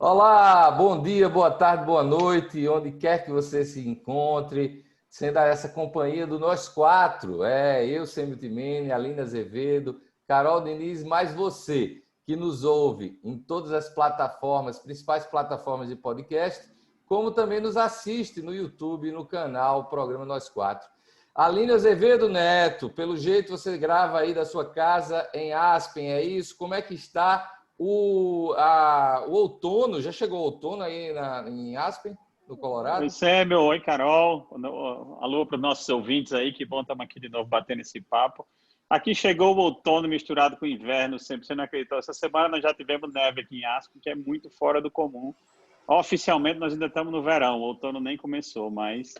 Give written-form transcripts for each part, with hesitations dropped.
Olá, bom dia, boa tarde, boa noite, onde quer que você se encontre, sendo essa companhia do nós quatro, eu, Sêmio Timene, Aline Azevedo, Carol Diniz, mais você, que nos ouve em todas as plataformas, principais plataformas de podcast, como também nos assiste no YouTube, no canal Programa Nós Quatro. Aline Azevedo Neto, pelo jeito você grava aí da sua casa em Aspen, é isso? Como é que está o outono? Já chegou o outono aí em Aspen, no Oi, Colorado? Sérgio. Oi, Carol. Alô para os nossos ouvintes aí, que bom estamos aqui de novo batendo esse papo. Aqui chegou o outono misturado com o inverno, sempre você não acreditou. Essa semana nós já tivemos neve aqui em Aspen, que é muito fora do comum. Oficialmente nós ainda estamos no verão, o outono nem começou, mas...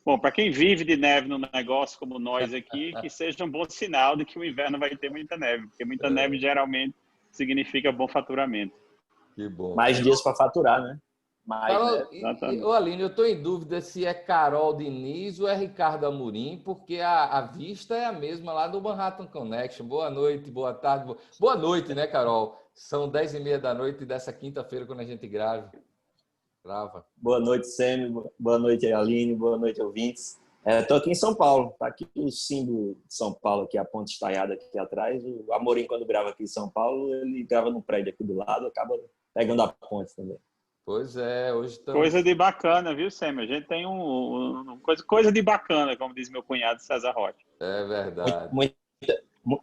Bom, para quem vive de neve no negócio como nós aqui, que seja um bom sinal de que o inverno vai ter muita neve, porque muita neve geralmente significa bom faturamento. Que bom. Mais dias para faturar, né? Mais, Carol, né? Aline, eu estou em dúvida se é Carol Diniz ou é Ricardo Amorim, porque a vista é a mesma lá do Manhattan Connection. Boa noite, boa tarde. Boa noite, né, Carol? São 10h30 da noite dessa quinta-feira, quando a gente grava. Boa noite, Sêmio. Boa noite, Aline. Boa noite, ouvintes. Estou aqui em São Paulo. Está aqui o símbolo de São Paulo, aqui a ponte estaiada aqui atrás. O Amorim, quando grava aqui em São Paulo, ele grava no prédio aqui do lado, acaba pegando a ponte também. Pois é, hoje estamos... Coisa de bacana, viu, Sêmio? A gente tem coisa de bacana, como diz meu cunhado César Rocha. É verdade.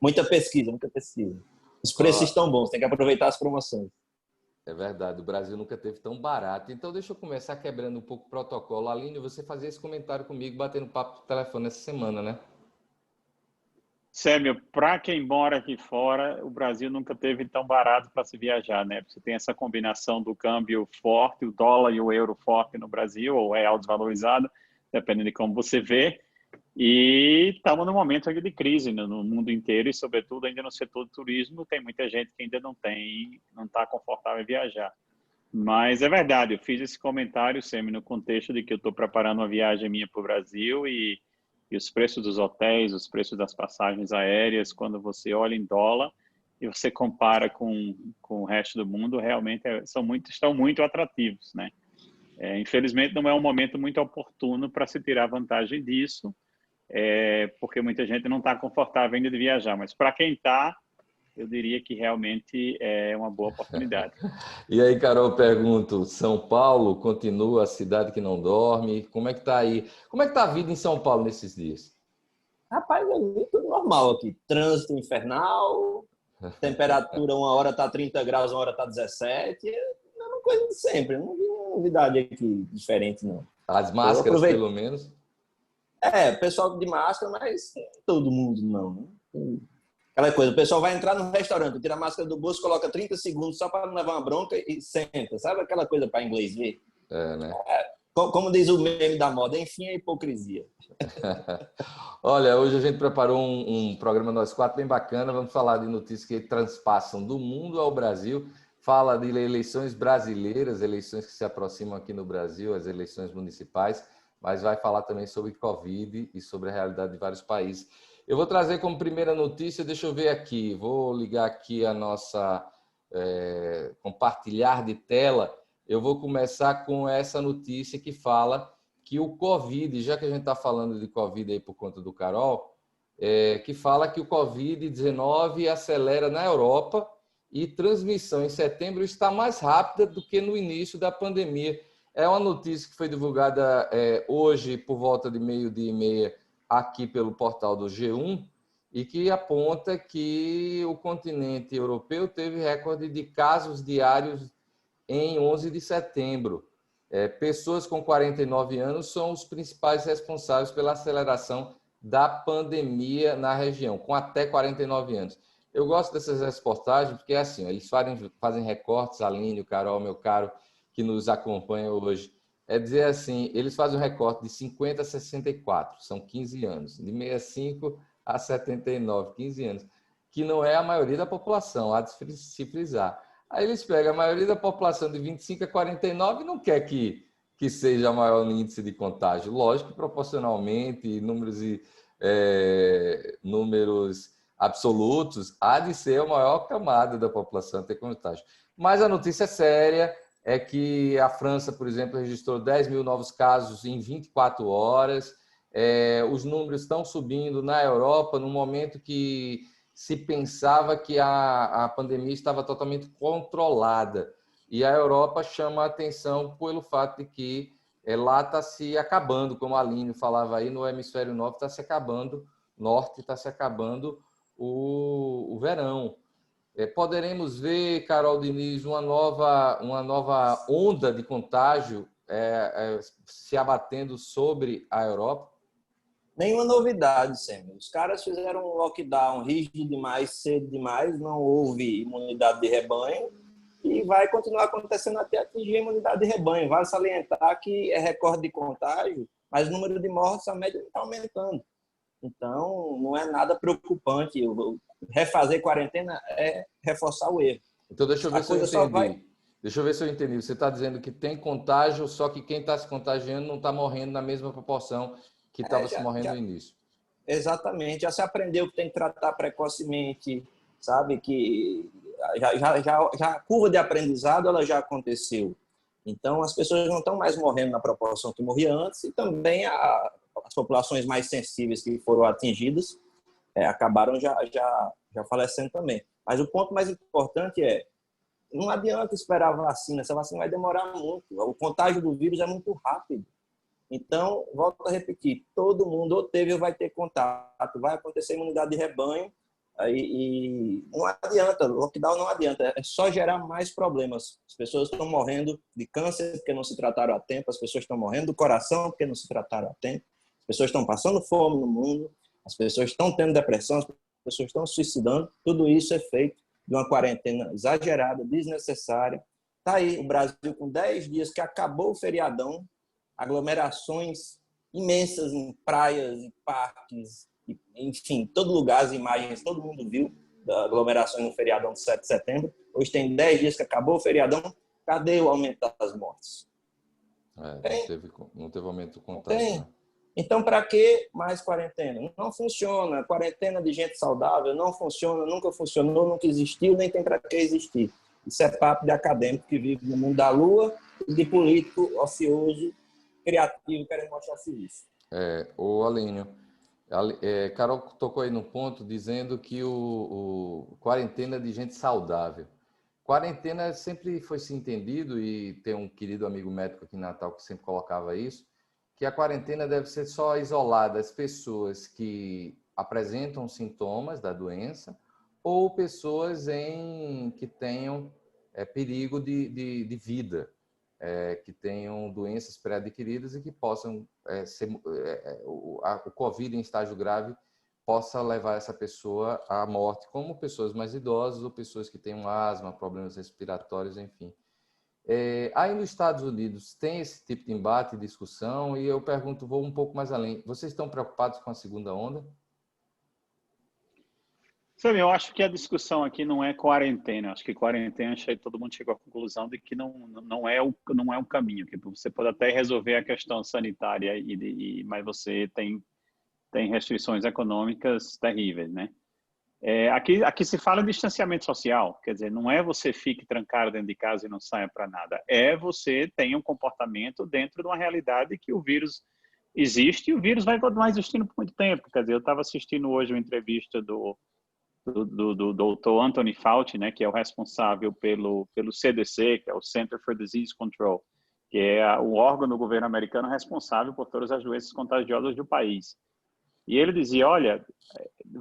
Muita pesquisa, muita pesquisa. Os preços estão bons, tem que aproveitar as promoções. É verdade, o Brasil nunca teve tão barato. Então, deixa eu começar quebrando um pouco o protocolo. Aline, você fazia esse comentário comigo, batendo papo no telefone essa semana, né? Sêmio, para quem mora aqui fora, o Brasil nunca teve tão barato para se viajar, né? Você tem essa combinação do câmbio forte, o dólar e o euro forte no Brasil, ou real desvalorizado, dependendo de como você vê. E estamos num momento aqui de crise no mundo inteiro e, sobretudo, ainda no setor do turismo, tem muita gente que ainda não está confortável em viajar. Mas é verdade, eu fiz esse comentário, Sêmio, no contexto de que eu estou preparando uma viagem minha para o Brasil e os preços dos hotéis, os preços das passagens aéreas, quando você olha em dólar e você compara com o resto do mundo, realmente estão muito atrativos, né? Infelizmente, não é um momento muito oportuno para se tirar vantagem disso, porque muita gente não está confortável ainda de viajar, mas para quem está, eu diria que realmente é uma boa oportunidade. E aí, Carol, eu pergunto, São Paulo continua a cidade que não dorme? Como é que está aí? Como é que está a vida em São Paulo nesses dias? Rapaz, é tudo normal aqui. Trânsito infernal, temperatura uma hora está 30 graus, uma hora está 17. É a mesma coisa de sempre. Não vi novidade aqui diferente, não. As máscaras, pelo menos? Pessoal de máscara, mas todo mundo não. Né? Aquela coisa, o pessoal vai entrar no restaurante, tira a máscara do bolso, coloca 30 segundos só para não levar uma bronca e senta. Sabe aquela coisa para inglês ver? Né? Como diz o meme da moda, enfim, a hipocrisia. Olha, hoje a gente preparou um programa Nós Quatro bem bacana. Vamos falar de notícias que transpassam do mundo ao Brasil. Fala de eleições brasileiras, eleições que se aproximam aqui no Brasil, as eleições municipais, mas vai falar também sobre Covid e sobre a realidade de vários países. Eu vou trazer como primeira notícia, deixa eu ver aqui, vou ligar aqui a nossa compartilhar de tela. Eu vou começar com essa notícia que fala que o Covid, já que a gente está falando de Covid aí por conta do Carol, que fala que o Covid-19 acelera na Europa e transmissão em setembro está mais rápida do que no início da pandemia. É uma notícia que foi divulgada hoje por volta de 12h30 aqui pelo portal do G1 e que aponta que o continente europeu teve recorde de casos diários em 11 de setembro. Pessoas com 49 anos são os principais responsáveis pela aceleração da pandemia na região, com até 49 anos. Eu gosto dessas reportagens porque, assim, eles fazem recortes, Aline, Carol, meu caro, que nos acompanha hoje. É dizer assim, eles fazem um recorte de 50 a 64, são 15 anos, de 65 a 79, 15 anos, que não é a maioria da população, há de se frisar. Aí eles pegam a maioria da população de 25 a 49 e não quer que seja o maior índice de contágio. Lógico que proporcionalmente, números absolutos, há de ser a maior camada da população ter contágio. Mas a notícia é séria, é que a França, por exemplo, registrou 10 mil novos casos em 24 horas. Os números estão subindo na Europa no momento que se pensava que a pandemia estava totalmente controlada. E a Europa chama a atenção pelo fato de que lá está se acabando, como a Aline falava aí, no hemisfério norte está se acabando o verão. Poderemos ver, Carol Diniz, uma nova onda de contágio se abatendo sobre a Europa? Nenhuma novidade, Sêmio. Os caras fizeram um lockdown rígido demais, cedo demais, não houve imunidade de rebanho e vai continuar acontecendo até atingir a imunidade de rebanho. Vale salientar que é recorde de contágio, mas o número de mortes, a média está aumentando. Então, não é nada preocupante. Refazer quarentena é reforçar o erro. Então, deixa eu ver se eu entendi. Deixa eu ver se eu entendi. Você está dizendo que tem contágio, só que quem está se contagiando não está morrendo na mesma proporção que estava se morrendo no início. Exatamente. Já se aprendeu que tem que tratar precocemente, sabe? Que a curva de aprendizado ela já aconteceu. Então, as pessoas não estão mais morrendo na proporção que morria antes e também as populações mais sensíveis que foram atingidas acabaram já falecendo também. Mas o ponto mais importante não adianta esperar a vacina, essa vacina vai demorar muito, o contágio do vírus é muito rápido. Então, volto a repetir, todo mundo ou teve ou vai ter contato, vai acontecer imunidade de rebanho e não adianta, o lockdown não adianta, é só gerar mais problemas. As pessoas estão morrendo de câncer porque não se trataram a tempo, as pessoas estão morrendo do coração porque não se trataram a tempo, as pessoas estão passando fome no mundo, as pessoas estão tendo depressão, as pessoas estão se suicidando, tudo isso é feito de uma quarentena exagerada, desnecessária. Está aí o Brasil com 10 dias que acabou o feriadão, aglomerações imensas em praias e parques, enfim, todo lugar, as imagens, todo mundo viu da aglomeração no feriadão de 7 de setembro. Hoje tem 10 dias que acabou o feriadão, cadê o aumento das mortes? Não teve aumento do contágio. Então, para que mais quarentena? Não funciona. Quarentena de gente saudável não funciona, nunca funcionou, nunca existiu, nem tem para que existir. Isso é papo de acadêmico que vive no mundo da lua e de político ocioso, criativo, querendo mostrar serviço. O Alínio, Carol tocou aí no ponto dizendo que o quarentena de gente saudável. Quarentena sempre foi se entendido, e tem um querido amigo médico aqui em Natal que sempre colocava isso, que a quarentena deve ser só isolada as pessoas que apresentam sintomas da doença ou pessoas que tenham perigo de vida, que tenham doenças pré-adquiridas e que possam o Covid em estágio grave possa levar essa pessoa à morte, como pessoas mais idosas ou pessoas que têm asma, problemas respiratórios, enfim. Aí nos Estados Unidos tem esse tipo de embate e discussão, e eu pergunto, vou um pouco mais além. Vocês estão preocupados com a segunda onda? Sabe, eu acho que a discussão aqui não é quarentena. Acho que quarentena, todo mundo chegou à conclusão de que não é o caminho. Que você pode até resolver a questão sanitária, mas você tem restrições econômicas terríveis, né? Aqui se fala em distanciamento social, quer dizer, não é você fique trancado dentro de casa e não saia para nada, você tenha um comportamento dentro de uma realidade que o vírus existe e o vírus vai continuar existindo por muito tempo. Quer dizer, eu estava assistindo hoje uma entrevista do Dr. Anthony Fauci, né, que é o responsável pelo CDC, que é o Center for Disease Control, que é o órgão do governo americano responsável por todas as doenças contagiosas do país. E ele dizia, olha,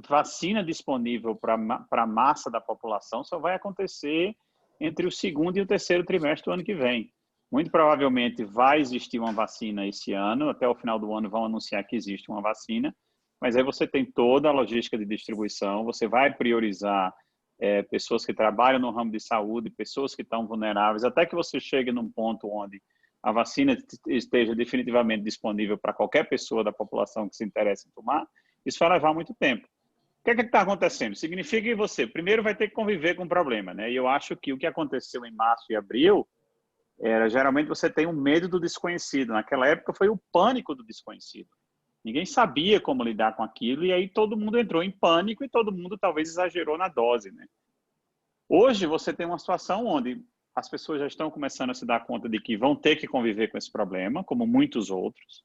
vacina disponível para a massa da população só vai acontecer entre o segundo e o terceiro trimestre do ano que vem. Muito provavelmente vai existir uma vacina esse ano, até o final do ano vão anunciar que existe uma vacina, mas aí você tem toda a logística de distribuição, você vai priorizar pessoas que trabalham no ramo de saúde, pessoas que estão vulneráveis, até que você chegue num ponto onde a vacina esteja definitivamente disponível para qualquer pessoa da população que se interesse em tomar, isso vai levar muito tempo. O que é que está acontecendo? Significa que você, primeiro, vai ter que conviver com o problema, né? E eu acho que o que aconteceu em março e abril geralmente você tem um medo do desconhecido. Naquela época foi o pânico do desconhecido. Ninguém sabia como lidar com aquilo e aí todo mundo entrou em pânico e todo mundo talvez exagerou na dose, né? Hoje você tem uma situação onde as pessoas já estão começando a se dar conta de que vão ter que conviver com esse problema, como muitos outros,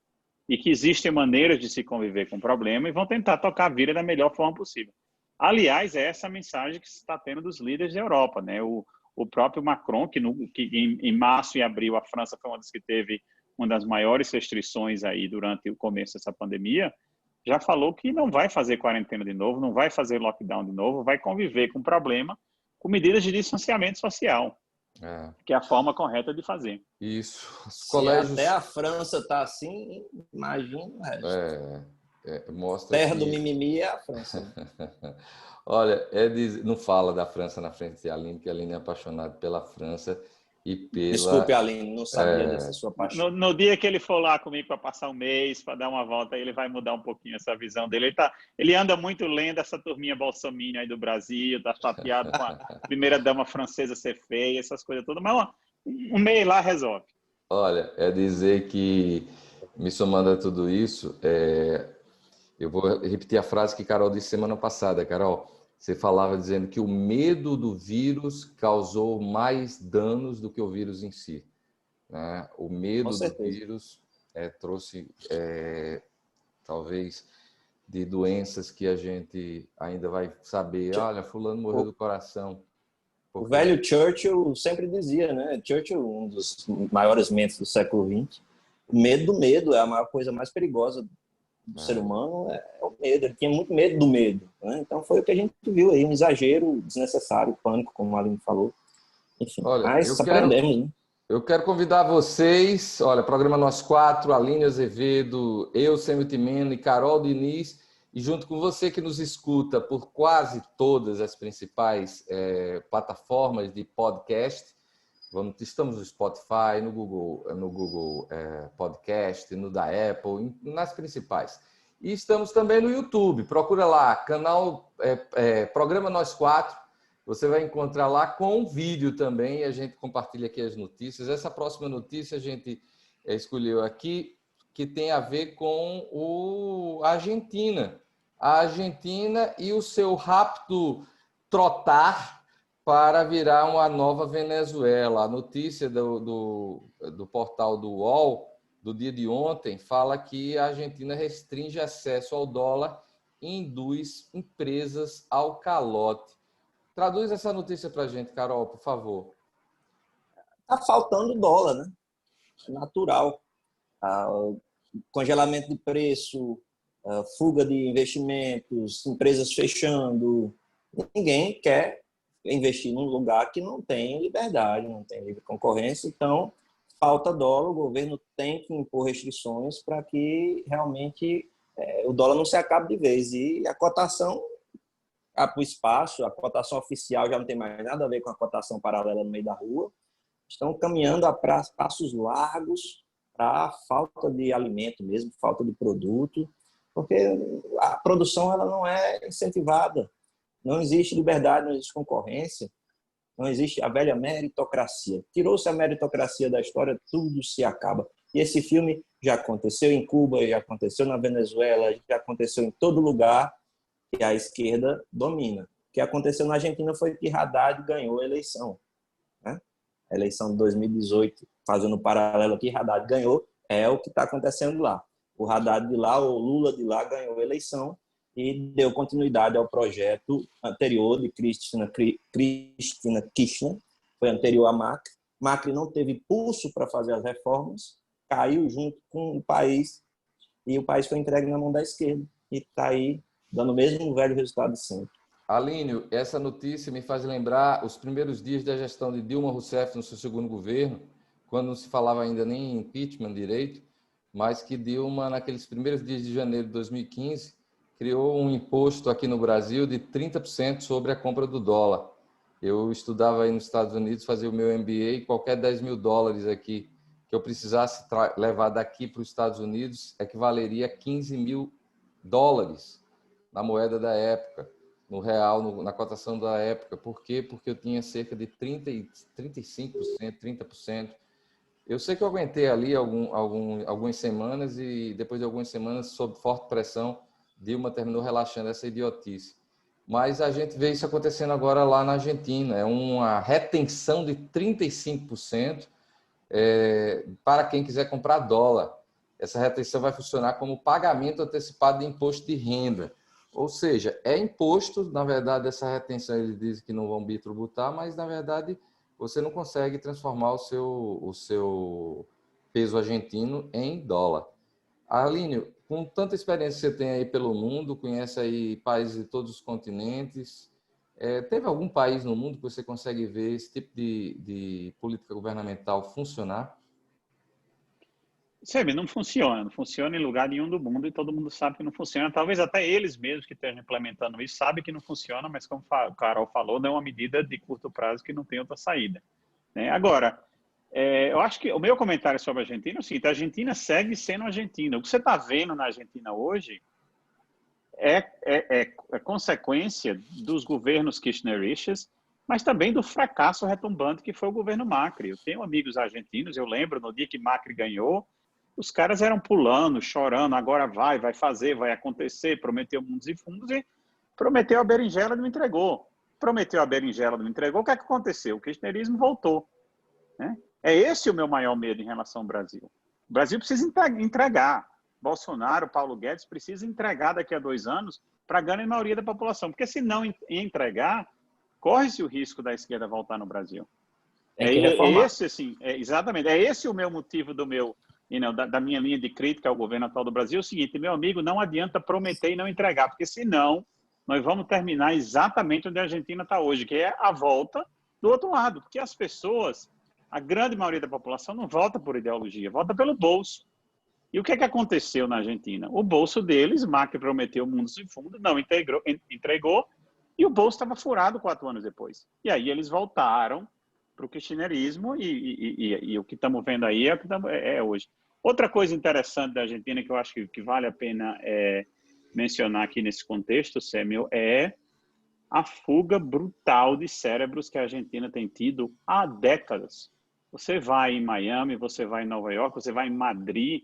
e que existem maneiras de se conviver com o problema e vão tentar tocar a vida da melhor forma possível. Aliás, é essa a mensagem que se está tendo dos líderes da Europa, né? O próprio Macron, que em março e abril a França foi uma das que teve uma das maiores restrições aí durante o começo dessa pandemia, já falou que não vai fazer quarentena de novo, não vai fazer lockdown de novo, vai conviver com o problema com medidas de distanciamento social, que é a forma correta de fazer. Isso. Os colégios... até a França está assim, imagina o resto. Mostra terra que... do mimimi é a França. Olha, não fala da França na frente de Aline, que a Aline é apaixonada pela França e pela... Desculpe, Aline, não sabia dessa sua paixão. No dia que ele for lá comigo para passar um mês, para dar uma volta, ele vai mudar um pouquinho essa visão dele. Ele anda muito lendo essa turminha bolsominion aí do Brasil, tá chateado com a primeira-dama francesa ser feia, essas coisas todas, mas um mês lá resolve. Olha, é dizer que, me somando a tudo isso, eu vou repetir a frase que Carol disse semana passada. Carol, você falava dizendo que o medo do vírus causou mais danos do que o vírus em si, né? O medo do vírus trouxe, talvez, de doenças que a gente ainda vai saber. Olha, fulano morreu do coração. O velho Churchill sempre dizia, né? Churchill, um dos maiores mentes do século XX, o medo do medo é a maior coisa mais perigosa do ser humano, é o medo. Ele tinha muito medo do medo, né? Então foi o que a gente viu aí, um exagero desnecessário, pânico, como a Aline falou. Enfim, olha, mas aprendemos, né? Eu quero convidar vocês, olha, programa Nós Quatro, Aline Azevedo, eu, Sêmio Timeno e Carol Diniz, e junto com você que nos escuta por quase todas as principais plataformas de podcast. Estamos no Spotify, no Google Podcast, no da Apple, nas principais. E estamos também no YouTube. Procura lá, canal Programa Nós Quatro. Você vai encontrar lá com vídeo também. A gente compartilha aqui as notícias. Essa próxima notícia a gente escolheu aqui, que tem a ver com a Argentina. A Argentina e o seu rápido trotar para virar uma nova Venezuela. A notícia do portal do UOL, do dia de ontem, fala que a Argentina restringe acesso ao dólar e induz empresas ao calote. Traduz essa notícia para a gente, Carol, por favor. Está faltando dólar, né? Natural. Congelamento de preço, fuga de investimentos, empresas fechando. Ninguém quer investir num lugar que não tem liberdade, não tem livre concorrência. Então, falta dólar, o governo tem que impor restrições para que realmente o dólar não se acabe de vez. E a cotação para o espaço, a cotação oficial já não tem mais nada a ver com a cotação paralela no meio da rua. Estão caminhando a passos largos para a falta de alimento mesmo, falta de produto, porque a produção ela não é incentivada. Não existe liberdade, não existe concorrência, não existe a velha meritocracia. Tirou-se a meritocracia da história, tudo se acaba. E esse filme já aconteceu em Cuba, já aconteceu na Venezuela, já aconteceu em todo lugar que a esquerda domina. O que aconteceu na Argentina foi que Haddad ganhou a eleição, né? A eleição de 2018, fazendo um paralelo aqui, Haddad ganhou, é o que está acontecendo lá. O Haddad de lá, o Lula de lá, ganhou a eleição e deu continuidade ao projeto anterior de Cristina Kirchner, foi anterior a Macri. Macri não teve pulso para fazer as reformas, caiu junto com o país e o país foi entregue na mão da esquerda e está aí dando o mesmo velho resultado de sempre. Alínio, essa notícia me faz lembrar os primeiros dias da gestão de Dilma Rousseff no seu segundo governo, quando não se falava ainda nem em impeachment direito, mas que Dilma, naqueles primeiros dias de janeiro de 2015, criou um imposto aqui no Brasil de 30% sobre a compra do dólar. Eu estudava aí nos Estados Unidos, fazia o meu MBA, e qualquer 10 mil dólares aqui que eu precisasse levar daqui para os Estados Unidos equivaleria a 15 mil dólares na moeda da época, no real, na cotação da época. Por quê? Porque eu tinha cerca de 35%, 30%. Eu sei que eu aguentei ali algumas semanas e depois de algumas semanas, sob forte pressão, Dilma terminou relaxando essa idiotice. mas a gente vê isso acontecendo agora lá na Argentina. É uma retenção de 35% para quem quiser comprar dólar. Essa retenção vai funcionar como pagamento antecipado de imposto de renda. Ou seja, é imposto, na verdade, essa retenção, eles dizem que não vão bitributar, mas, na verdade, você não consegue transformar o seu peso argentino em dólar. Aline, com tanta experiência que você tem aí pelo mundo, conhece aí países de todos os continentes, teve algum país no mundo que você consegue ver esse tipo de política governamental funcionar? Sabe, não funciona. Não funciona em lugar nenhum do mundo e todo mundo sabe que não funciona. Talvez até eles mesmos que estejam implementando isso sabem que não funciona, mas como o Carol falou, não é uma medida de curto prazo que não tem outra saída, né? Agora, eu acho que o meu comentário sobre a Argentina é o seguinte: a Argentina segue sendo Argentina. O que você está vendo na Argentina hoje é consequência dos governos kirchneristas, mas também do fracasso retumbante que foi o governo Macri. Eu tenho amigos argentinos, eu lembro, no dia que Macri ganhou, os caras eram pulando, chorando, agora vai fazer, vai acontecer, prometeu mundos e fundos e prometeu a berinjela e não entregou. Prometeu a berinjela e não entregou, o que é que aconteceu? O kirchnerismo voltou, né? É esse o meu maior medo em relação ao Brasil. O Brasil precisa entregar. Bolsonaro, Paulo Guedes precisa entregar daqui a 2 anos para a grande maioria da população, porque se não entregar, corre-se o risco da esquerda voltar no Brasil. Esse, assim, exatamente, é esse o meu motivo da minha linha de crítica ao governo atual do Brasil. É o seguinte: meu amigo, não adianta prometer e não entregar, porque senão nós vamos terminar exatamente onde a Argentina está hoje, que é a volta do outro lado, porque as pessoas, a grande maioria da população não vota por ideologia, vota pelo bolso. E o que é que aconteceu na Argentina? O bolso deles, Macri prometeu mundos e fundos, não entregou, e o bolso estava furado 4 anos depois. E aí eles voltaram para o kirchnerismo e o que estamos vendo aí é o que é hoje. Outra coisa interessante da Argentina que eu acho que vale a pena mencionar aqui nesse contexto, Samuel, é a fuga brutal de cérebros que a Argentina tem tido há décadas. Você vai em Miami, você vai em Nova York, você vai em Madrid,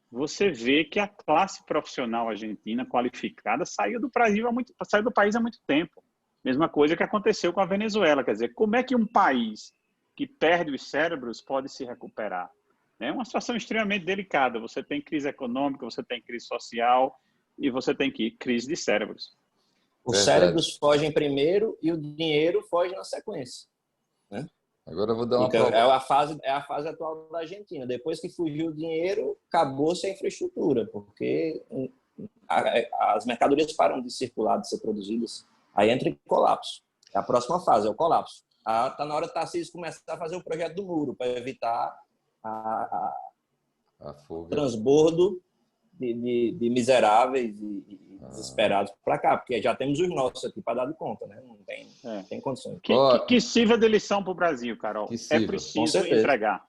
você vê que a classe profissional argentina qualificada saiu do país há muito tempo. Mesma coisa que aconteceu com a Venezuela. Quer dizer, como é que um país que perde os cérebros pode se recuperar? É uma situação extremamente delicada. Você tem crise econômica, você tem crise social e você tem crise de cérebros. Os cérebros fogem primeiro e o dinheiro foge na sequência, né? Agora eu vou dar uma é a fase atual da Argentina. Depois que fugiu o dinheiro, acabou-se a infraestrutura, porque as mercadorias param de circular, de ser produzidas. Aí entra em colapso. É a próxima fase, é o colapso. Está na hora de Tarcísio começar a fazer o projeto do muro, para evitar o transbordo de miseráveis e desesperados para cá, porque já temos os nossos aqui para dar de conta, né? Não tem condições. Que sirva de lição para o Brasil, Carol. É preciso entregar.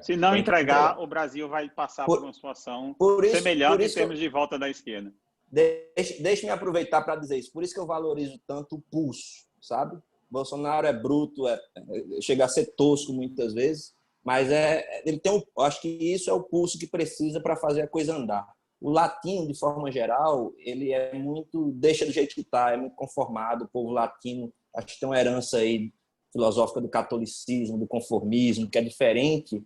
Se não entregar, o Brasil vai passar por uma situação semelhante em termos de volta da esquerda. Deixe-me aproveitar para dizer isso. Por isso que eu valorizo tanto o pulso, sabe? Bolsonaro é bruto, chega a ser tosco muitas vezes, mas ele tem acho que isso é o pulso que precisa para fazer a coisa andar. O latino, de forma geral, ele é muito, deixa do jeito que está, é muito conformado. O povo latino, acho que tem uma herança aí filosófica do catolicismo, do conformismo, que é diferente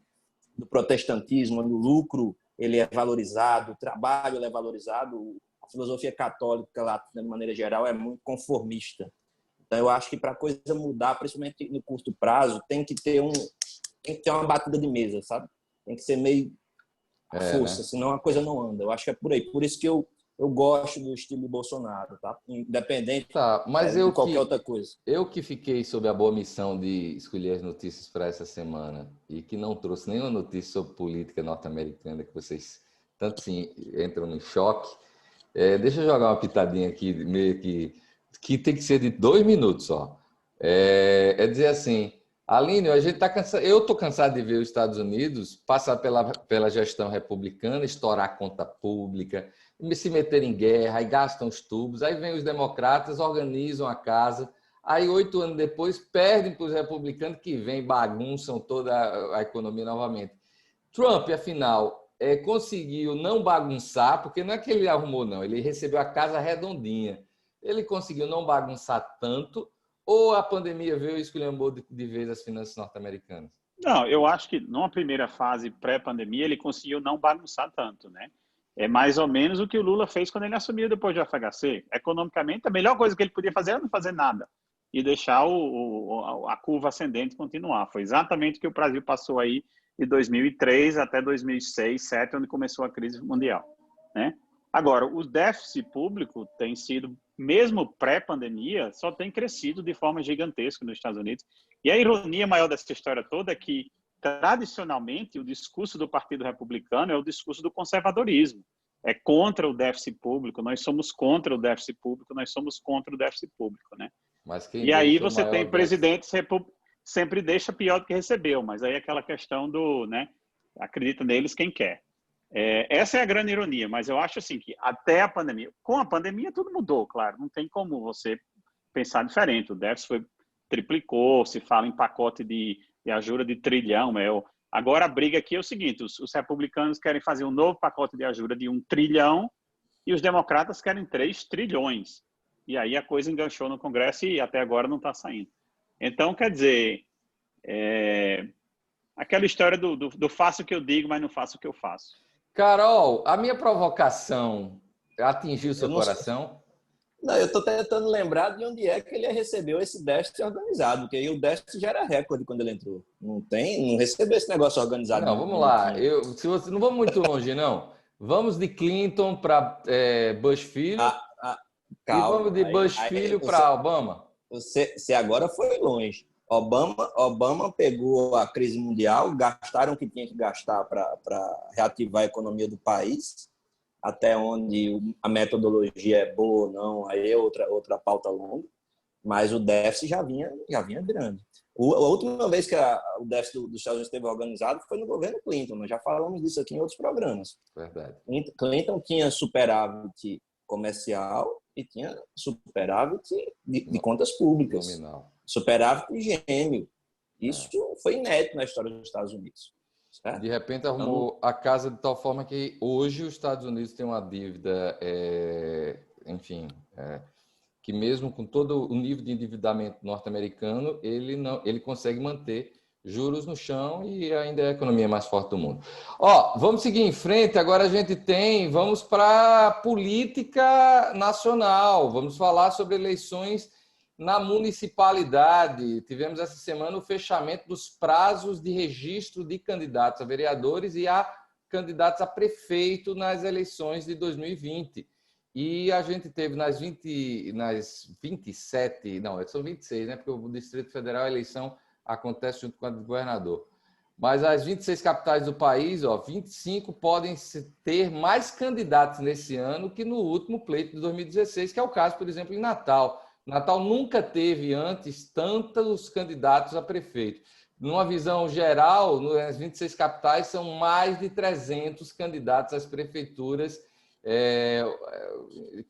do protestantismo, onde o lucro ele é valorizado, o trabalho ele é valorizado. A filosofia católica latina, de maneira geral, é muito conformista. Então, eu acho que para a coisa mudar, principalmente no curto prazo, tem que ter uma batida de mesa, sabe? Tem que ser meio força, né? Senão a coisa não anda. Eu acho que é por aí. Por isso que eu gosto do estilo de Bolsonaro, tá? Independente de qualquer outra coisa. Eu que fiquei sob a boa missão de escolher as notícias para essa semana e que não trouxe nenhuma notícia sobre política norte-americana, que vocês tanto assim entram no choque. Deixa eu jogar uma pitadinha aqui, meio que tem que ser de 2 minutos só. É dizer assim, Aline, a gente tá cansado, eu estou cansado de ver os Estados Unidos passar pela gestão republicana, estourar a conta pública, se meter em guerra, aí gastam os tubos, aí vem os democratas, organizam a casa, aí 8 anos depois perdem para os republicanos que vêm, bagunçam toda a economia novamente. Trump, afinal, conseguiu não bagunçar, porque não é que ele arrumou, não, ele recebeu a casa redondinha. ele conseguiu não bagunçar tanto ou a pandemia veio e esculhambou de vez as finanças norte-americanas? Não, eu acho que numa primeira fase pré-pandemia ele conseguiu não bagunçar tanto, né? É mais ou menos o que o Lula fez quando ele assumiu depois do FHC. Economicamente, a melhor coisa que ele podia fazer era não fazer nada e deixar a curva ascendente continuar. Foi exatamente o que o Brasil passou aí de 2003 até 2006, 2007, onde começou a crise mundial, né? Agora, o déficit público tem sido, mesmo pré-pandemia, só tem crescido de forma gigantesca nos Estados Unidos. E a ironia maior dessa história toda é que, tradicionalmente, o discurso do Partido Republicano é o discurso do conservadorismo. É contra o déficit público, nós somos contra o déficit público, nós somos contra o déficit público, né? Mas quem e aí deixa o você maior tem presidentes sempre deixa pior do que recebeu, mas aí é aquela questão do, né, acredita neles quem quer. Essa é a grande ironia, mas eu acho assim que até a pandemia, com a pandemia tudo mudou, claro, não tem como você pensar diferente, o déficit triplicou, se fala em pacote de ajuda de trilhão, agora a briga aqui é o seguinte, os republicanos querem fazer um novo pacote de ajuda de 1 trilhão e os democratas querem 3 trilhões, e aí a coisa enganchou no Congresso e até agora não está saindo. Então, quer dizer, aquela história do faço o que eu digo, mas não faço o que eu faço. Carol, a minha provocação atingiu seu coração? Não, eu estou tentando lembrar de onde é que ele recebeu esse déficit organizado, porque aí o déficit já era recorde quando ele entrou. Não recebeu esse negócio organizado. Não, vamos lá. Não vamos muito longe, não. Vamos de Clinton para Bush filho calma, e vamos de Bush filho para Obama. Você agora foi longe. Obama pegou a crise mundial, gastaram o que tinha que gastar para reativar a economia do país, até onde a metodologia é boa ou não, aí é outra pauta longa, mas o déficit já vinha grande. A última vez que o déficit dos Estados Unidos esteve organizado foi no governo Clinton, nós já falamos disso aqui em outros programas. Verdade. Clinton tinha superávit comercial e tinha superávit de contas públicas. Nominal. Superávit gêmeo. Isso foi inédito na história dos Estados Unidos. Certo? De repente arrumou a casa de tal forma que hoje os Estados Unidos têm uma dívida, que mesmo com todo o nível de endividamento norte-americano, ele consegue manter juros no chão e ainda é a economia mais forte do mundo. Vamos seguir em frente. Agora vamos para a política nacional. Vamos falar sobre eleições na municipalidade. Tivemos essa semana o fechamento dos prazos de registro de candidatos a vereadores e a candidatos a prefeito nas eleições de 2020. E a gente teve nas 27, não, são 26, né? Porque o Distrito Federal, a eleição acontece junto com a do governador. Mas as 26 capitais do país, 25 podem ter mais candidatos nesse ano que no último pleito de 2016, que é o caso, por exemplo, em Natal. Natal nunca teve antes tantos candidatos a prefeito. Numa visão geral, nas 26 capitais, são mais de 300 candidatos às prefeituras,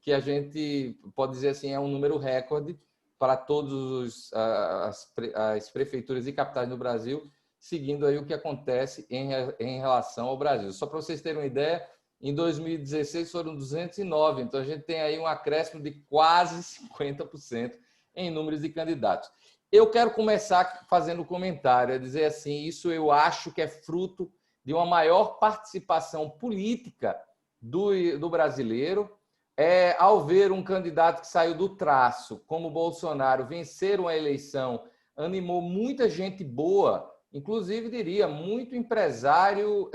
que a gente pode dizer assim, é um número recorde para todas as prefeituras e capitais no Brasil, seguindo aí o que acontece em relação ao Brasil. Só para vocês terem uma ideia, em 2016 foram 209, então a gente tem aí um acréscimo de quase 50% em números de candidatos. Eu quero começar fazendo um comentário, dizer assim, isso eu acho que é fruto de uma maior participação política do brasileiro, ao ver um candidato que saiu do traço, como Bolsonaro, vencer uma eleição, animou muita gente boa, inclusive, diria, muito empresário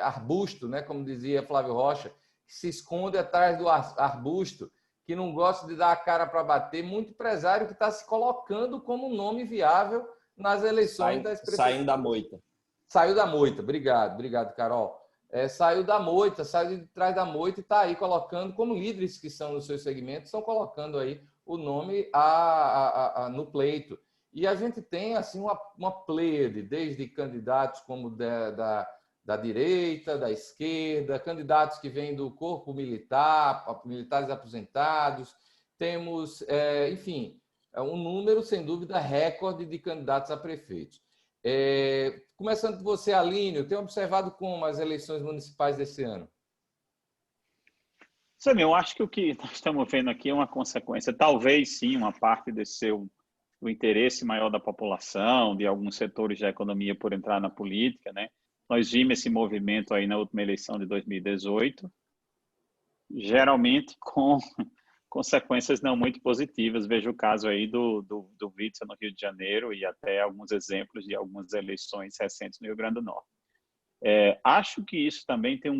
arbusto, né? Como dizia Flávio Rocha, que se esconde atrás do arbusto, que não gosta de dar a cara para bater, muito empresário que está se colocando como nome viável nas eleições das prefeituras. Saindo da moita. Saiu da moita, obrigado, Carol. Saiu da moita, saiu de trás da moita e está aí colocando, como líderes que são nos seus segmentos, estão colocando aí o nome no pleito. E a gente tem assim uma pleiade, desde candidatos como da direita, da esquerda, candidatos que vêm do corpo militar, militares aposentados. Temos, enfim, um número, sem dúvida, recorde de candidatos a prefeitos. Começando por você, Alínio, tem observado como as eleições municipais desse ano? Sabe, eu acho que o que nós estamos vendo aqui é uma consequência, talvez sim, uma parte do interesse maior da população, de alguns setores da economia por entrar na política, né? Nós vimos esse movimento aí na última eleição de 2018, geralmente com consequências não muito positivas. Veja o caso aí do Witzel no Rio de Janeiro e até alguns exemplos de algumas eleições recentes no Rio Grande do Norte. Acho que isso também tem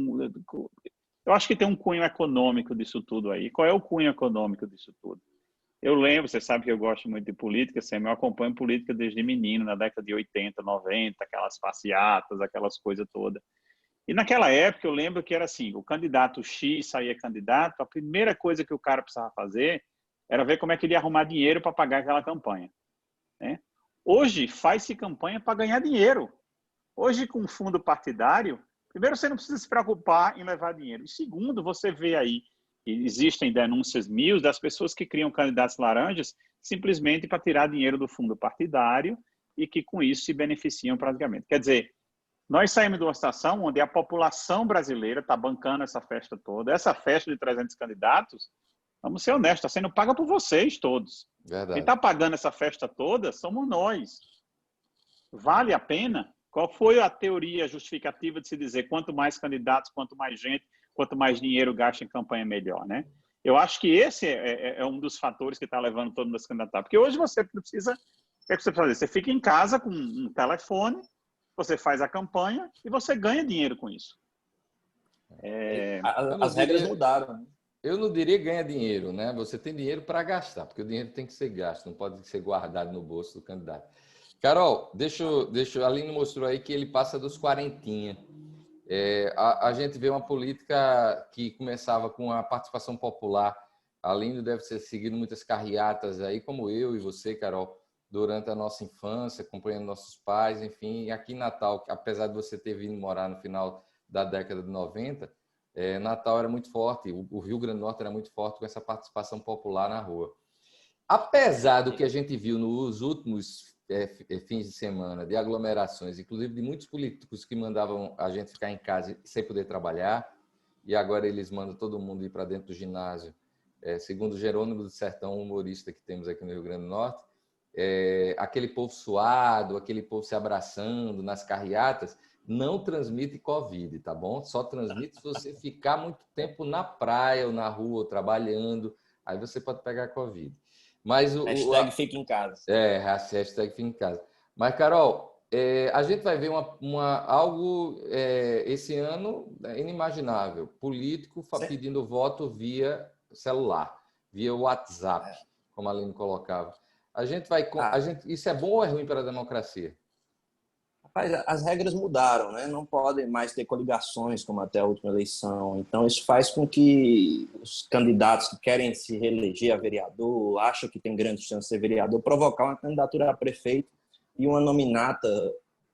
eu acho que tem um cunho econômico disso tudo aí. Qual é o cunho econômico disso tudo? Eu lembro, você sabe que eu gosto muito de política, eu acompanho política desde menino, na década de 80, 90, aquelas passeatas, aquelas coisas todas. E naquela época eu lembro que era assim, o candidato X saía candidato, a primeira coisa que o cara precisava fazer era ver como é que ele ia arrumar dinheiro para pagar aquela campanha, né? Hoje faz-se campanha para ganhar dinheiro. Hoje, com fundo partidário, primeiro, você não precisa se preocupar em levar dinheiro. E segundo, você vê aí que existem denúncias mil das pessoas que criam candidatos laranjas simplesmente para tirar dinheiro do fundo partidário e que com isso se beneficiam praticamente. Quer dizer, nós saímos de uma situação onde a população brasileira está bancando essa festa toda. Essa festa de 300 candidatos, vamos ser honestos, está sendo paga por vocês todos. Verdade. Quem está pagando essa festa toda somos nós. Vale a pena? Qual foi a teoria justificativa de se dizer quanto mais candidatos, quanto mais gente, quanto mais dinheiro gasta em campanha, melhor, né? Eu acho que esse é um dos fatores que está levando todo mundo a se candidatar. Porque hoje você precisa... O que é que você precisa fazer? Você fica em casa com um telefone, você faz a campanha e você ganha dinheiro com isso. As regras mudaram, né? Eu não diria ganha dinheiro, né? Você tem dinheiro para gastar, porque o dinheiro tem que ser gasto, não pode ser guardado no bolso do candidato. Carol, a Aline mostrou aí que ele passa dos 40. A gente vê uma política que começava com a participação popular. A Aline deve ter seguido muitas carreatas aí, como eu e você, Carol, durante a nossa infância, acompanhando nossos pais, enfim. E aqui em Natal, apesar de você ter vindo morar no final da década de 90, Natal era muito forte, o Rio Grande do Norte era muito forte com essa participação popular na rua. Apesar do que a gente viu nos últimos fins de semana, de aglomerações, inclusive de muitos políticos que mandavam a gente ficar em casa sem poder trabalhar, e agora eles mandam todo mundo ir para dentro do ginásio, segundo Jerônimo do Sertão, um humorista que temos aqui no Rio Grande do Norte, aquele povo suado, aquele povo se abraçando nas carreatas, não transmite Covid, tá bom? Só transmite se você ficar muito tempo na praia ou na rua ou trabalhando, aí você pode pegar Covid. Mas hashtag fica em casa. Hashtag fica em casa. Mas, Carol, a gente vai ver algo esse ano inimaginável. Político pedindo voto via celular, via WhatsApp, como a Aline colocava. Isso é bom ou é ruim para a democracia? Rapaz, as regras mudaram, né? Não podem mais ter coligações como até a última eleição. Então, isso faz com que os candidatos que querem se reeleger a vereador, acham que tem grande chance de ser vereador, provocar uma candidatura a prefeito e uma nominata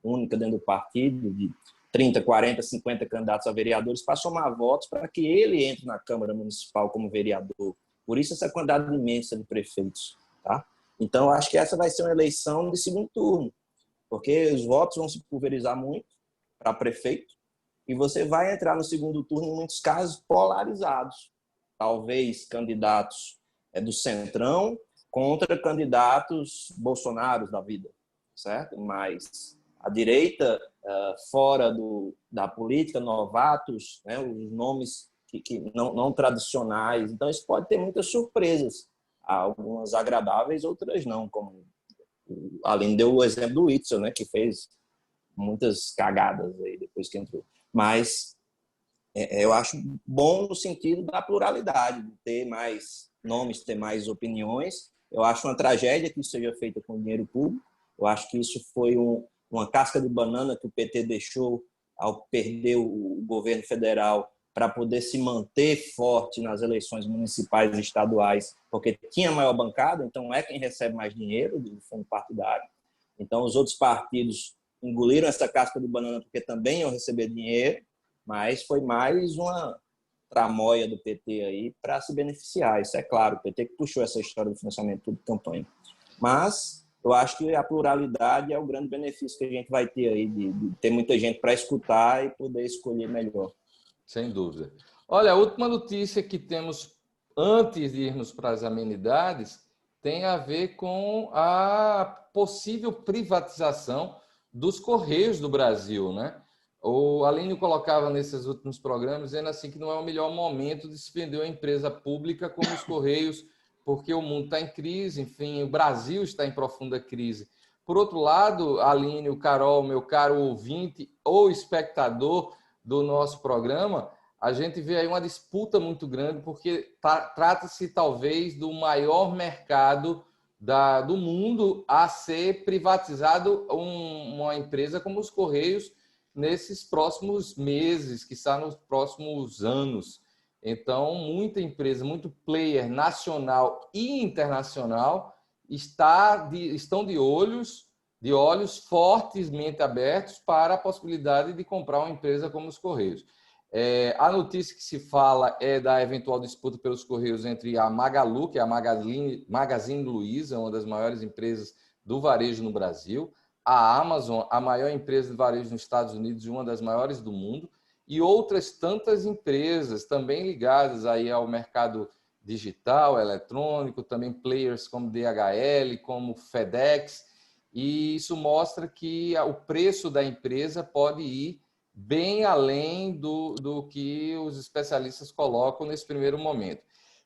única dentro do partido, de 30, 40, 50 candidatos a vereadores, para somar votos para que ele entre na Câmara Municipal como vereador. Por isso, essa quantidade imensa de prefeitos. Tá? Então, acho que essa vai ser uma eleição de segundo turno, porque os votos vão se pulverizar muito para prefeito e você vai entrar no segundo turno, em muitos casos, polarizados. Talvez candidatos do Centrão contra candidatos bolsonaros da vida, certo? Mas a direita, fora da política, novatos, né, os nomes que não tradicionais. Então, isso pode ter muitas surpresas, algumas agradáveis, outras não, como Aline deu o exemplo do Witzel, né, que fez muitas cagadas aí depois que entrou. Mas eu acho bom no sentido da pluralidade, de ter mais nomes, ter mais opiniões. Eu acho uma tragédia que isso seja feito com dinheiro público. Eu acho que isso foi uma casca de banana que o PT deixou ao perder o governo federal para poder se manter forte nas eleições municipais e estaduais, porque tinha maior bancada, então é quem recebe mais dinheiro do fundo partidário. Então, os outros partidos engoliram essa casca de banana porque também iam receber dinheiro, mas foi mais uma tramóia do PT aí para se beneficiar. Isso é claro, o PT que puxou essa história do financiamento de campanha. Mas eu acho que a pluralidade é o grande benefício que a gente vai ter aí, de ter muita gente para escutar e poder escolher melhor. Sem dúvida. Olha, a última notícia que temos antes de irmos para as amenidades tem a ver com a possível privatização dos Correios do Brasil, né? O Alinho colocava nesses últimos programas dizendo assim que não é o melhor momento de se vender uma empresa pública como os Correios, porque o mundo está em crise, enfim, o Brasil está em profunda crise. Por outro lado, Aline, o Carol, meu caro ouvinte ou espectador do nosso programa, a gente vê aí uma disputa muito grande, porque trata-se talvez do maior mercado do mundo a ser privatizado uma empresa como os Correios nesses próximos meses, quiçá nos próximos anos. Então, muita empresa, muito player nacional e internacional estão de olhos fortemente abertos para a possibilidade de comprar uma empresa como os Correios. A notícia que se fala é da eventual disputa pelos Correios entre a Magalu, que é a Magazine Luiza, uma das maiores empresas do varejo no Brasil, a Amazon, a maior empresa de varejo nos Estados Unidos e uma das maiores do mundo, e outras tantas empresas também ligadas aí ao mercado digital, eletrônico, também players como DHL, como FedEx, e isso mostra que o preço da empresa pode ir bem além do que os especialistas colocam nesse primeiro momento.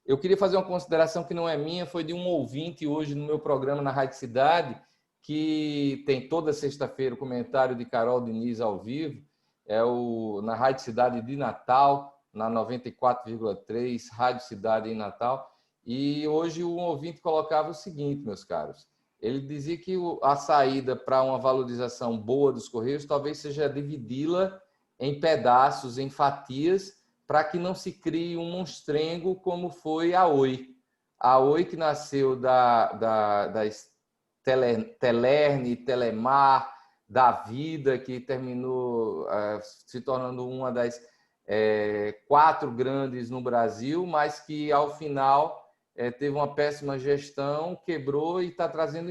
Eu queria fazer uma consideração que não é minha, foi de um ouvinte hoje no meu programa na Rádio Cidade, que tem toda sexta-feira o comentário de Carol Diniz ao vivo, na Rádio Cidade de Natal, na 94,3, Rádio Cidade em Natal, e hoje um ouvinte colocava o seguinte, meus caros, ele dizia que a saída para uma valorização boa dos Correios talvez seja dividi-la em pedaços, em fatias, para que não se crie um monstrengo como foi a Oi. A Oi que nasceu das Telerne, Telemar, da Vida, que terminou se tornando uma das 4 grandes no Brasil, mas que, ao final, teve uma péssima gestão, quebrou e está trazendo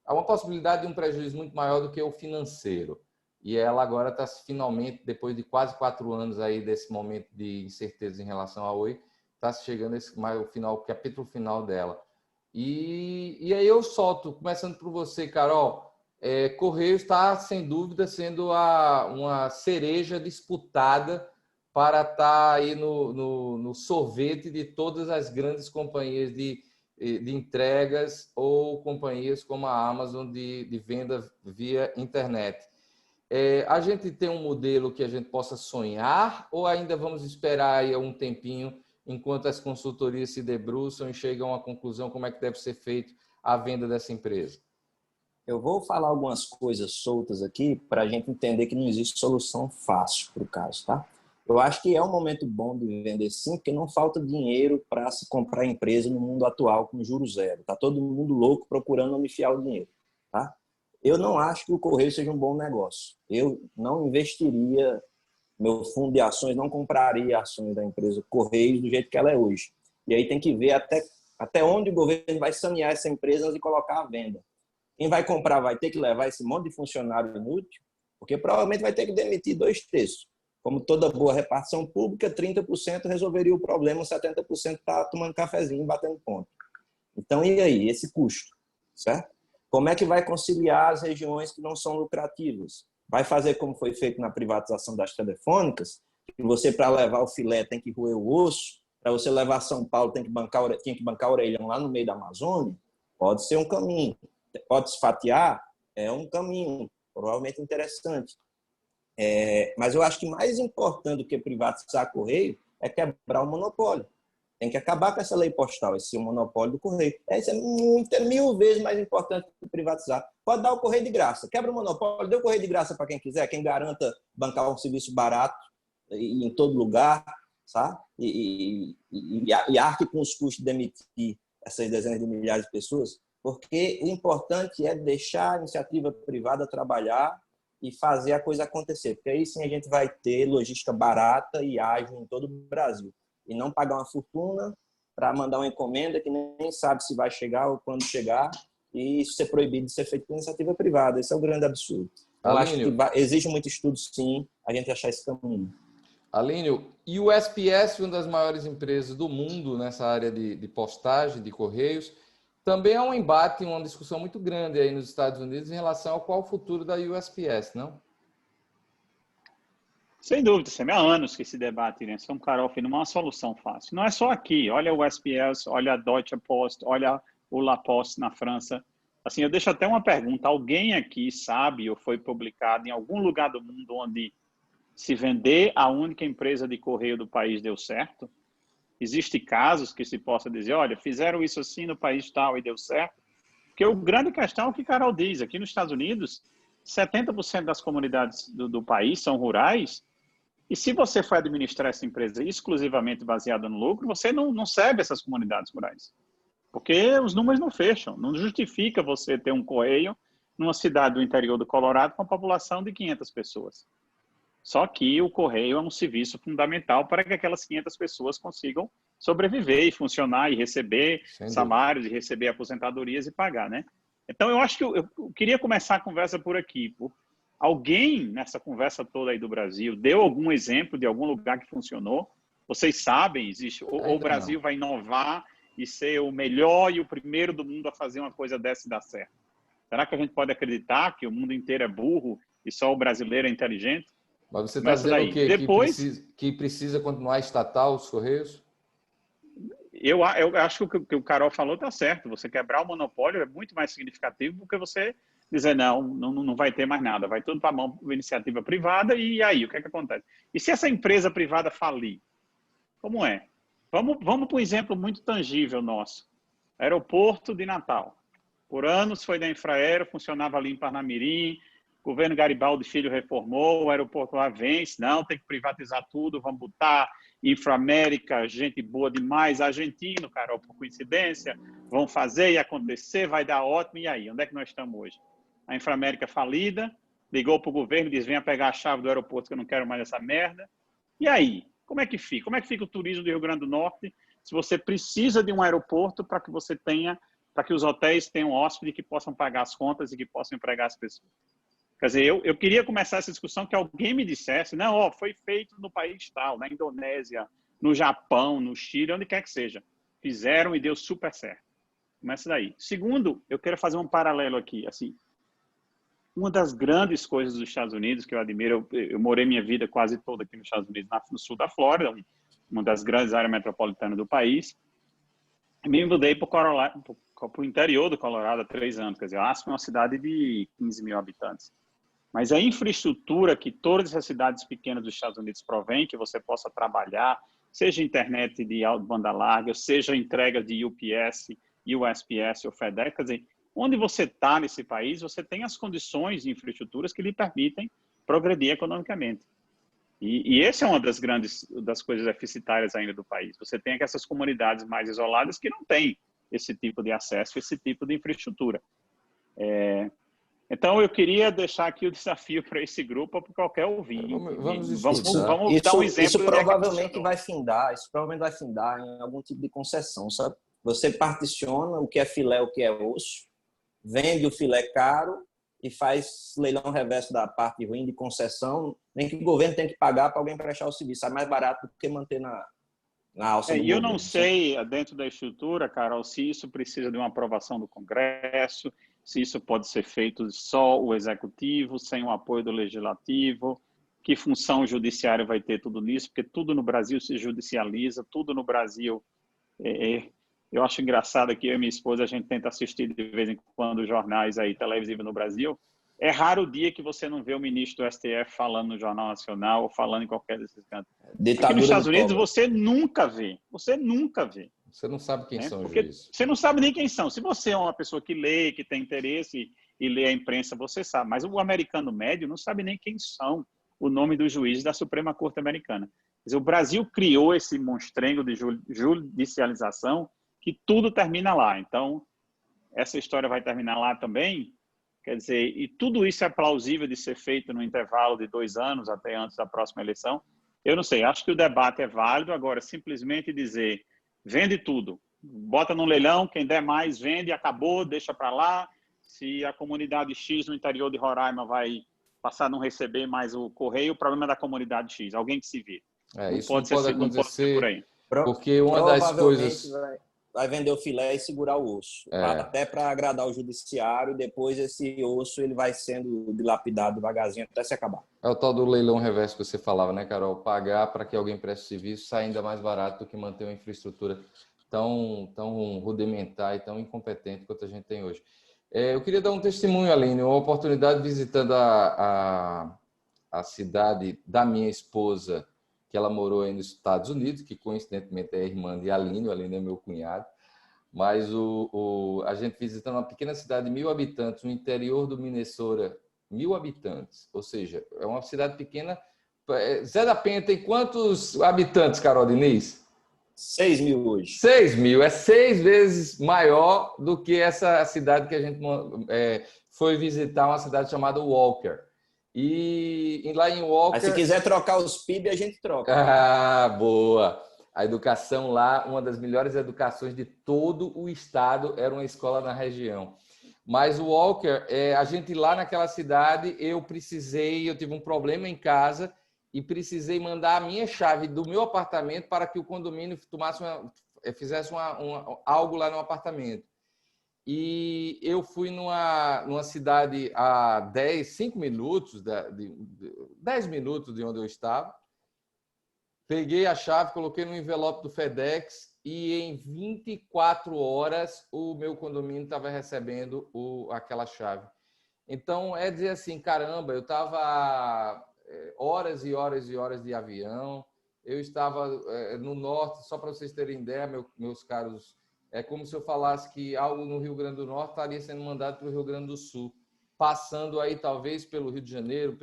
há uma possibilidade de um prejuízo muito maior do que o financeiro. E ela agora está finalmente, depois de quase 4 anos aí desse momento de incerteza em relação à Oi, está chegando o capítulo final dela. E aí eu solto, começando por você, Carol. Correios está, sem dúvida, sendo uma cereja disputada para estar aí no sorvete de todas as grandes companhias de entregas ou companhias como a Amazon de venda via internet. A gente tem um modelo que a gente possa sonhar ou ainda vamos esperar aí um tempinho enquanto as consultorias se debruçam e chegam à conclusão como é que deve ser feito a venda dessa empresa? Eu vou falar algumas coisas soltas aqui para a gente entender que não existe solução fácil para o caso, tá? Eu acho que é um momento bom de vender sim, porque não falta dinheiro para se comprar empresa no mundo atual com juros zero. Tá todo mundo louco procurando onde enfiar o dinheiro, tá? Eu não acho que o Correio seja um bom negócio. Eu não investiria, meu fundo de ações não compraria ações da empresa Correios do jeito que ela é hoje. E aí tem que ver até onde o governo vai sanear essa empresa antes de colocar à venda. Quem vai comprar vai ter que levar esse monte de funcionário inútil, porque provavelmente vai ter que demitir 2/3. Como toda boa repartição pública, 30% resolveria o problema, 70% está tomando cafezinho e batendo ponto. Então, e aí? Esse custo, certo? Como é que vai conciliar as regiões que não são lucrativas? Vai fazer como foi feito na privatização das telefônicas, que você, para levar o filé, tem que roer o osso, para você levar São Paulo, tem que bancar orelhão lá no meio da Amazônia? Pode ser um caminho. Pode se fatiar? É um caminho, provavelmente interessante. Mas eu acho que mais importante do que privatizar Correio é quebrar o monopólio. Tem que acabar com essa lei postal, esse monopólio do Correio. Isso é 1000 vezes mais importante que privatizar. Pode dar o Correio de graça. Quebra o monopólio, dê o Correio de graça para quem quiser, quem garanta bancar um serviço barato em todo lugar, sabe? E arque com os custos de demitir essas dezenas de milhares de pessoas, porque o importante é deixar a iniciativa privada trabalhar e fazer a coisa acontecer, porque aí sim a gente vai ter logística barata e ágil em todo o Brasil, e não pagar uma fortuna para mandar uma encomenda que nem sabe se vai chegar ou quando chegar, e isso ser proibido de ser feito por iniciativa privada. Esse é o grande absurdo. Eu acho que exige muito estudo, sim, a gente achar esse caminho. Alínio, e o USPS, uma das maiores empresas do mundo nessa área de postagem, de correios, também há um embate, uma discussão muito grande aí nos Estados Unidos em relação ao qual o futuro da USPS, não? Sem dúvida, há anos que se debate, né? São Carol, não é uma solução fácil. Não é só aqui. Olha o USPS, olha a Deutsche Post, olha o La Poste na França. Assim, eu deixo até uma pergunta. Alguém aqui sabe ou foi publicado em algum lugar do mundo onde se vender a única empresa de correio do país deu certo? Existem casos que se possa dizer, olha, fizeram isso assim no país tal e deu certo? Porque o grande questão é o que Carol diz. Aqui nos Estados Unidos, 70% das comunidades do país são rurais. E se você for administrar essa empresa exclusivamente baseada no lucro, você não serve essas comunidades rurais. Porque os números não fecham. Não justifica você ter um correio numa cidade do interior do Colorado com uma população de 500 pessoas. Só que o correio é um serviço fundamental para que aquelas 500 pessoas consigam sobreviver e funcionar e receber salários, e receber aposentadorias e pagar, né? Então, eu acho que eu queria começar a conversa por aqui. Alguém nessa conversa toda aí do Brasil deu algum exemplo de algum lugar que funcionou? Vocês sabem, existe? Ou o Brasil vai inovar e ser o melhor e o primeiro do mundo a fazer uma coisa dessa e dar certo? Será que a gente pode acreditar que o mundo inteiro é burro e só o brasileiro é inteligente? Mas você está dizendo o quê? Depois, que precisa continuar estatal os Correios? Eu acho que o que o Carol falou está certo. Você quebrar o monopólio é muito mais significativo do que você dizer não vai ter mais nada, vai tudo para a mão da iniciativa privada e aí, o que é que acontece? E se essa empresa privada falir? Como é? Vamos para um exemplo muito tangível nosso. Aeroporto de Natal. Por anos foi da Infraero, funcionava ali em Parnamirim, o governo Garibaldi Filho reformou, o aeroporto lá vence, não, tem que privatizar tudo, vamos botar Infra-América, gente boa demais, argentino, Carol, por coincidência, vão fazer e acontecer, vai dar ótimo, e aí, onde é que nós estamos hoje? A Infra-América falida, ligou para o governo, diz, venha pegar a chave do aeroporto que eu não quero mais essa merda. E aí, como é que fica? Como é que fica o turismo do Rio Grande do Norte se você precisa de um aeroporto para que você tenha, para que os hotéis tenham hóspedes que possam pagar as contas e que possam empregar as pessoas? Quer dizer, eu queria começar essa discussão que alguém me dissesse, não, foi feito no país tal, na Indonésia, no Japão, no Chile, onde quer que seja. Fizeram e deu super certo. Começa daí. Segundo, eu quero fazer um paralelo aqui, assim, uma das grandes coisas dos Estados Unidos que eu admiro, eu morei minha vida quase toda aqui nos Estados Unidos, no sul da Flórida, uma das grandes áreas metropolitanas do país. Me mudei para o interior do Colorado há 3 anos. Quer dizer, Aspen é uma cidade de 15 mil habitantes. Mas a infraestrutura que todas essas cidades pequenas dos Estados Unidos provêm, que você possa trabalhar, seja internet de banda larga, seja entrega de UPS, USPS ou FedEx, quer dizer, onde você está nesse país, você tem as condições de infraestruturas que lhe permitem progredir economicamente. E essa é uma das coisas deficitárias ainda do país. Você tem essas comunidades mais isoladas que não têm esse tipo de acesso, esse tipo de infraestrutura. Então, eu queria deixar aqui o desafio para esse grupo, para qualquer ouvinte. Vamos dar um exemplo. Isso provavelmente vai findar em algum tipo de concessão, sabe? Você particiona o que é filé, o que é osso, vende o filé caro e faz leilão reverso da parte ruim de concessão, nem que o governo tem que pagar para alguém prestar o serviço. É mais barato do que manter na alça do governo. E eu não sei, dentro da estrutura, Carol, se isso precisa de uma aprovação do Congresso, se isso pode ser feito só o Executivo, sem o apoio do Legislativo, que função o Judiciário vai ter tudo nisso, porque tudo no Brasil se judicializa, tudo no Brasil... Eu acho engraçado que eu e minha esposa, a gente tenta assistir de vez em quando jornais aí televisivos no Brasil. É raro o dia que você não vê o ministro do STF falando no Jornal Nacional ou falando em qualquer desses cantos. Aqui nos Estados Unidos você nunca vê. Você nunca vê. Você não sabe quem são os juízes. Você não sabe nem quem são. Se você é uma pessoa que lê, que tem interesse e lê a imprensa, você sabe. Mas o americano médio não sabe nem quem são o nome dos juízes da Suprema Corte Americana. Quer dizer, o Brasil criou esse monstrengo de judicialização que tudo termina lá. Então, essa história vai terminar lá também. Quer dizer, e tudo isso é plausível de ser feito no intervalo de 2 anos, até antes da próxima eleição. Eu não sei, acho que o debate é válido. Agora, simplesmente dizer, vende tudo, bota no leilão, quem der mais vende, acabou, deixa para lá. Se a comunidade X no interior de Roraima vai passar a não receber mais o correio, o problema é da comunidade X, alguém que se vire. Isso não pode acontecer por aí. porque uma das coisas... Vai vender o filé e segurar o osso. Até para agradar o judiciário, depois esse osso ele vai sendo dilapidado devagarzinho até se acabar. É o tal do leilão reverso que você falava, né, Carol? Pagar para que alguém preste serviço sai ainda mais barato do que manter uma infraestrutura tão rudimentar e tão incompetente quanto a gente tem hoje. Eu queria dar um testemunho, Aline, uma oportunidade visitando a cidade da minha esposa, que ela morou aí nos Estados Unidos, que coincidentemente é irmã de Aline, o Aline é meu cunhado, mas a gente visitando uma pequena cidade de 1.000 habitantes, no interior do Minnesota, 1.000 habitantes, ou seja, é uma cidade pequena. Zé da Penha tem quantos habitantes, Carol Diniz? 6.000 hoje. 6.000, é 6 vezes maior do que essa cidade que a gente foi visitar, uma cidade chamada Walker. E lá em Walker... Mas se quiser trocar os PIB, a gente troca. Ah, boa! A educação lá, uma das melhores educações de todo o estado, era uma escola na região. Mas o Walker, a gente lá naquela cidade, eu tive um problema em casa e precisei mandar a minha chave do meu apartamento para que o condomínio fizesse algo lá no apartamento. E eu fui numa cidade a 5 minutos, 10 minutos de onde eu estava. Peguei a chave, coloquei no envelope do FedEx e em 24 horas o meu condomínio estava recebendo aquela chave. Então, é dizer assim, caramba, eu estava horas e horas e horas de avião, eu estava no norte, só para vocês terem ideia, meus caros, é como se eu falasse que algo no Rio Grande do Norte estaria sendo mandado para o Rio Grande do Sul, passando aí talvez pelo Rio de Janeiro,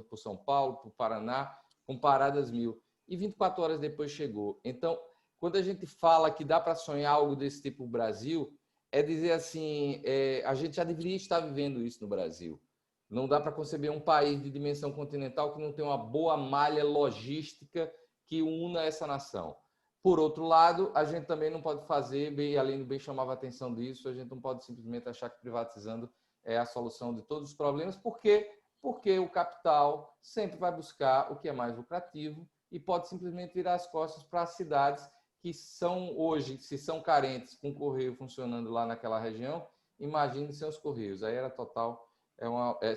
por São Paulo, por Paraná, com paradas 1000. E 24 horas depois chegou. Então, quando a gente fala que dá para sonhar algo desse tipo no Brasil, é dizer assim, a gente já deveria estar vivendo isso no Brasil. Não dá para conceber um país de dimensão continental que não tem uma boa malha logística que una essa nação. Por outro lado, a gente também não pode fazer, e além do bem chamava a atenção disso, a gente não pode simplesmente achar que privatizando é a solução de todos os problemas, porque o capital sempre vai buscar o que é mais lucrativo e pode simplesmente virar as costas para as cidades que são hoje, se são carentes com o Correio funcionando lá naquela região, imagine sem os Correios. Aí era total,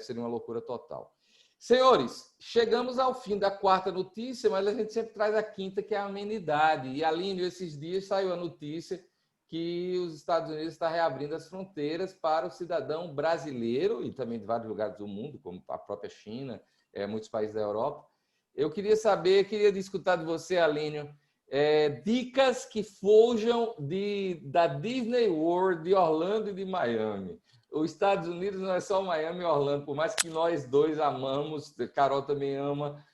seria uma loucura total. Senhores, chegamos ao fim da quarta notícia, mas a gente sempre traz a quinta, que é a amenidade. E, Aline, esses dias saiu a notícia que os Estados Unidos estão reabrindo as fronteiras para o cidadão brasileiro e também de vários lugares do mundo, como a própria China, muitos países da Europa. Eu queria escutar de você, Aline, dicas que fujam da Disney World de Orlando e de Miami. Os Estados Unidos não é só Miami e Orlando, por mais que nós dois amamos, Carol também ama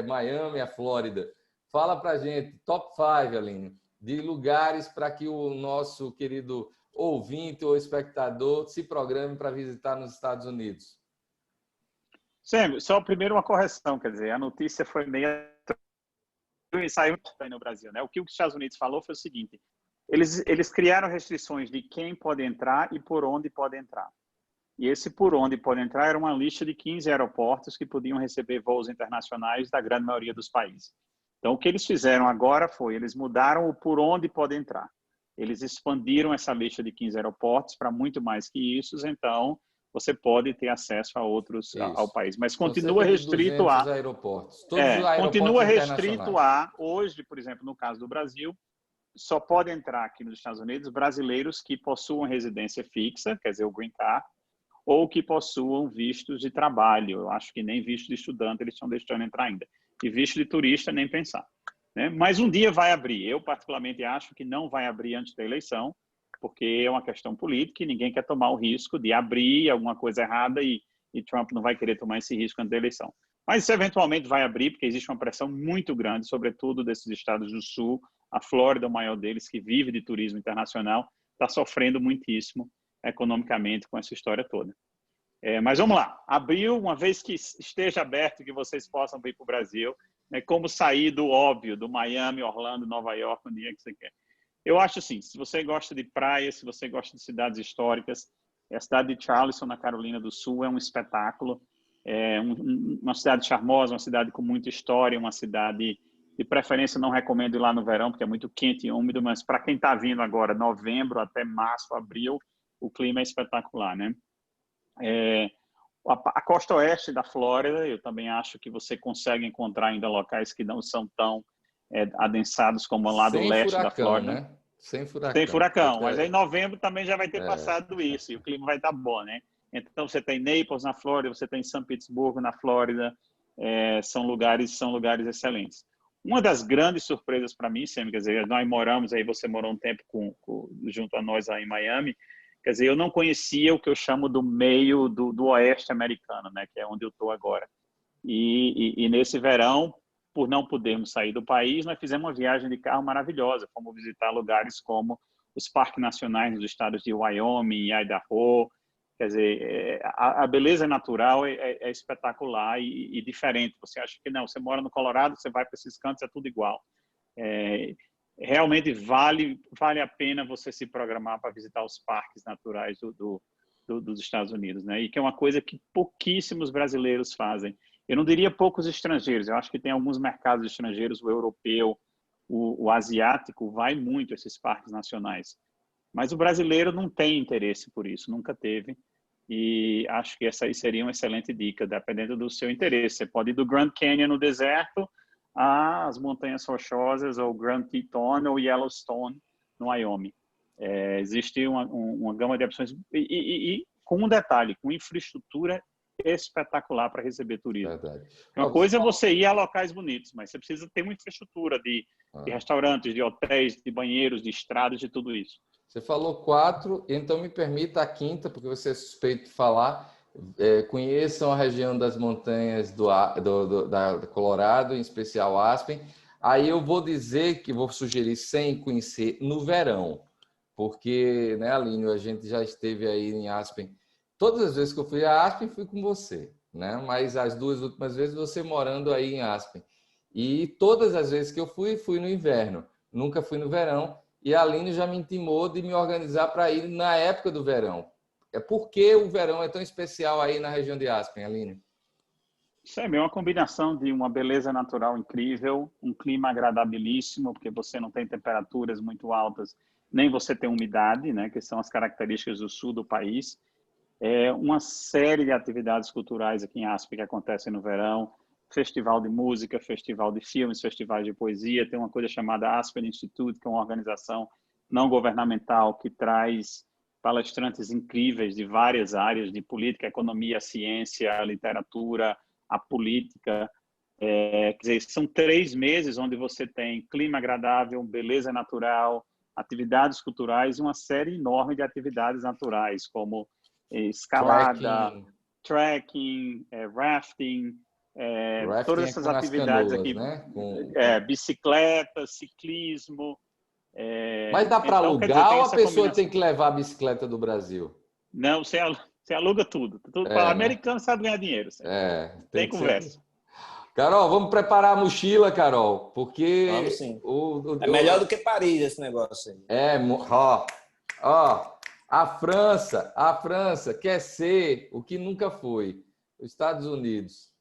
Miami, a Flórida. Fala pra gente, top 5, Aline, de lugares para que o nosso querido ouvinte ou espectador se programe para visitar nos Estados Unidos. Sempre, só primeiro uma correção, quer dizer, a notícia foi meio saiu no Brasil, né? O que os Estados Unidos falou foi o seguinte: eles criaram restrições de quem pode entrar e por onde pode entrar. E esse por onde pode entrar era uma lista de 15 aeroportos que podiam receber voos internacionais da grande maioria dos países. Então, o que eles fizeram agora foi, eles mudaram o por onde pode entrar. Eles expandiram essa lista de 15 aeroportos para muito mais que isso, então você pode ter acesso a outros ao país. Mas continua restrito a... aeroportos. Continua restrito a, hoje, por exemplo, no caso do Brasil, só pode entrar aqui nos Estados Unidos brasileiros que possuam residência fixa, quer dizer, o Green Card, ou que possuam vistos de trabalho. Eu acho que nem visto de estudante eles estão deixando entrar ainda. E visto de turista, nem pensar. Né? Mas um dia vai abrir. Eu, particularmente, acho que não vai abrir antes da eleição, porque é uma questão política e ninguém quer tomar o risco de abrir alguma coisa errada e Trump não vai querer tomar esse risco antes da eleição. Mas isso eventualmente vai abrir, porque existe uma pressão muito grande, sobretudo desses estados do Sul. A Flórida, o maior deles, que vive de turismo internacional, está sofrendo muitíssimo economicamente com essa história toda. Mas vamos lá. Abril, uma vez que esteja aberto, que vocês possam vir para o Brasil, né, como sair do óbvio, do Miami, Orlando, Nova York, onde é que você quer. Eu acho assim, se você gosta de praia, se você gosta de cidades históricas, a cidade de Charleston, na Carolina do Sul, é um espetáculo. uma cidade charmosa, uma cidade com muita história, uma cidade, de preferência, não recomendo ir lá no verão, porque é muito quente e úmido, mas para quem está vindo agora, novembro até março, abril, o clima é espetacular, né? A costa oeste da Flórida, eu também acho que você consegue encontrar ainda locais que não são tão adensados como o lado leste da Flórida. Né? Sem furacão. Tem furacão, mas aí em novembro também já vai ter passado isso, e o clima vai estar bom, né? Então, você tem Naples na Flórida, você tem São Petersburgo na Flórida, são lugares excelentes. Uma das grandes surpresas para mim, sempre, quer dizer, nós moramos, aí você morou um tempo junto a nós aí em Miami, quer dizer, eu não conhecia o que eu chamo do meio do oeste americano, né, que é onde eu estou agora. E nesse verão, por não podermos sair do país, nós fizemos uma viagem de carro maravilhosa, fomos visitar lugares como os parques nacionais nos estados de Wyoming, Idaho. Quer dizer, a beleza natural é espetacular e diferente. Você acha que não, você mora no Colorado, você vai para esses cantos, é tudo igual. Realmente vale a pena você se programar para visitar os parques naturais dos Estados Unidos, né? E que é uma coisa que pouquíssimos brasileiros fazem. Eu não diria poucos estrangeiros, eu acho que tem alguns mercados estrangeiros, o europeu, o asiático, vai muito a esses parques nacionais. Mas o brasileiro não tem interesse por isso, nunca teve. E acho que essa aí seria uma excelente dica, dependendo do seu interesse. Você pode ir do Grand Canyon no deserto às Montanhas Rochosas, ou Grand Teton, ou Yellowstone, no Wyoming. Existe uma gama de opções. E com um detalhe, com infraestrutura espetacular para receber turismo. Verdade. Uma coisa é você ir a locais bonitos, mas você precisa ter uma infraestrutura de restaurantes, de hotéis, de banheiros, de estradas, de tudo isso. Você falou 4, então me permita a quinta, porque você é suspeito de falar. Conheçam a região das montanhas da Colorado, em especial Aspen. Aí eu vou dizer que vou sugerir sem conhecer no verão, porque, né, Aline, a gente já esteve aí em Aspen. Todas as vezes que eu fui a Aspen, fui com você, né? Mas as 2 últimas vezes você morando aí em Aspen. E todas as vezes que eu fui no inverno, nunca fui no verão. E a Aline já me intimou de me organizar para ir na época do verão. Por que o verão é tão especial aí na região de Aspen, Aline? Isso é uma combinação de uma beleza natural incrível, um clima agradabilíssimo, porque você não tem temperaturas muito altas, nem você tem umidade, né, que são as características do sul do país. Uma série de atividades culturais aqui em Aspen que acontecem no verão, festival de música, festival de filmes, festivais de poesia. Tem uma coisa chamada Aspen Institute, que é uma organização não governamental que traz palestrantes incríveis de várias áreas, de política, economia, ciência, literatura, a política. Quer dizer, são 3 meses onde você tem clima agradável, beleza natural, atividades culturais e uma série enorme de atividades naturais, como escalada, trekking, rafting, todas essas atividades canoas, aqui, né? bicicleta, ciclismo. Mas dá para alugar, dizer, ou a pessoa tem que levar a bicicleta do Brasil? Não, você aluga tudo. Para americano sabe ganhar dinheiro. Tem conversa. Carol, vamos preparar a mochila, Carol, porque... Vamos sim. É melhor do que Paris esse negócio aí. A França quer ser o que nunca foi. Os Estados Unidos.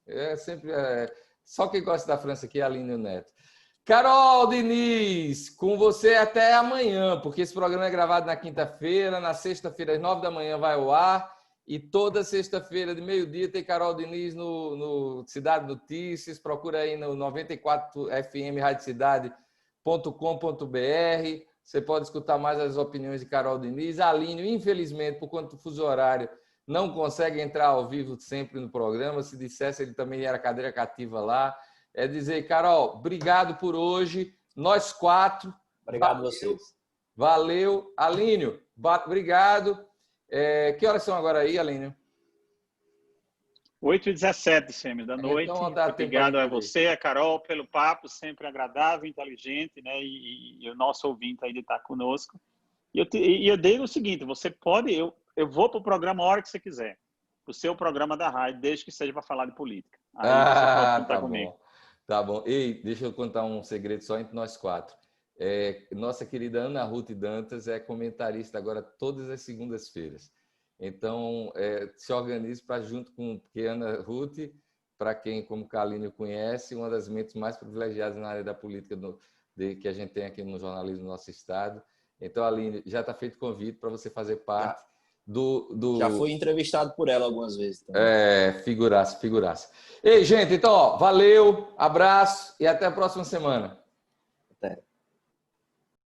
Só quem gosta da França aqui é a Aline Neto. Carol Diniz, com você até amanhã, porque esse programa é gravado na quinta-feira, na sexta-feira às 9 da manhã vai ao ar, e toda sexta-feira de meio-dia tem Carol Diniz no Cidade Notícias. Procura aí no 94FM radiocidade.com.br. Você pode escutar mais as opiniões de Carol Diniz. Aline, infelizmente, por conta do fuso horário, não consegue entrar ao vivo sempre no programa. Se dissesse, ele também era cadeira cativa lá. É dizer, Carol, obrigado por hoje. Nós 4. Obrigado a vocês. Valeu. Alínio, obrigado. Que horas são agora aí, Alínio? 8h17, Sêmio, da noite. Então, obrigado a você, a Carol, pelo papo, sempre agradável, inteligente, né? E o nosso ouvinte aí de estar conosco. E eu digo o seguinte, você pode... Eu vou para o programa a hora que você quiser. O seu programa da rádio, desde que seja para falar de política. Aí você pode contar comigo. Bom. Tá bom. Ei, deixa eu contar um segredo só entre nós 4. Nossa querida Ana Ruth Dantas é comentarista agora todas as segundas-feiras. Então, se organize para, junto com Ana Ruth, para quem, como Kaline conhece, uma das mentes mais privilegiadas na área da política que a gente tem aqui no jornalismo do nosso estado. Então, Aline, já está feito o convite para você fazer parte do... Já fui entrevistado por ela algumas vezes também. Figuraça, figuraça. Ei, gente, então, valeu, abraço e até a próxima semana. Até.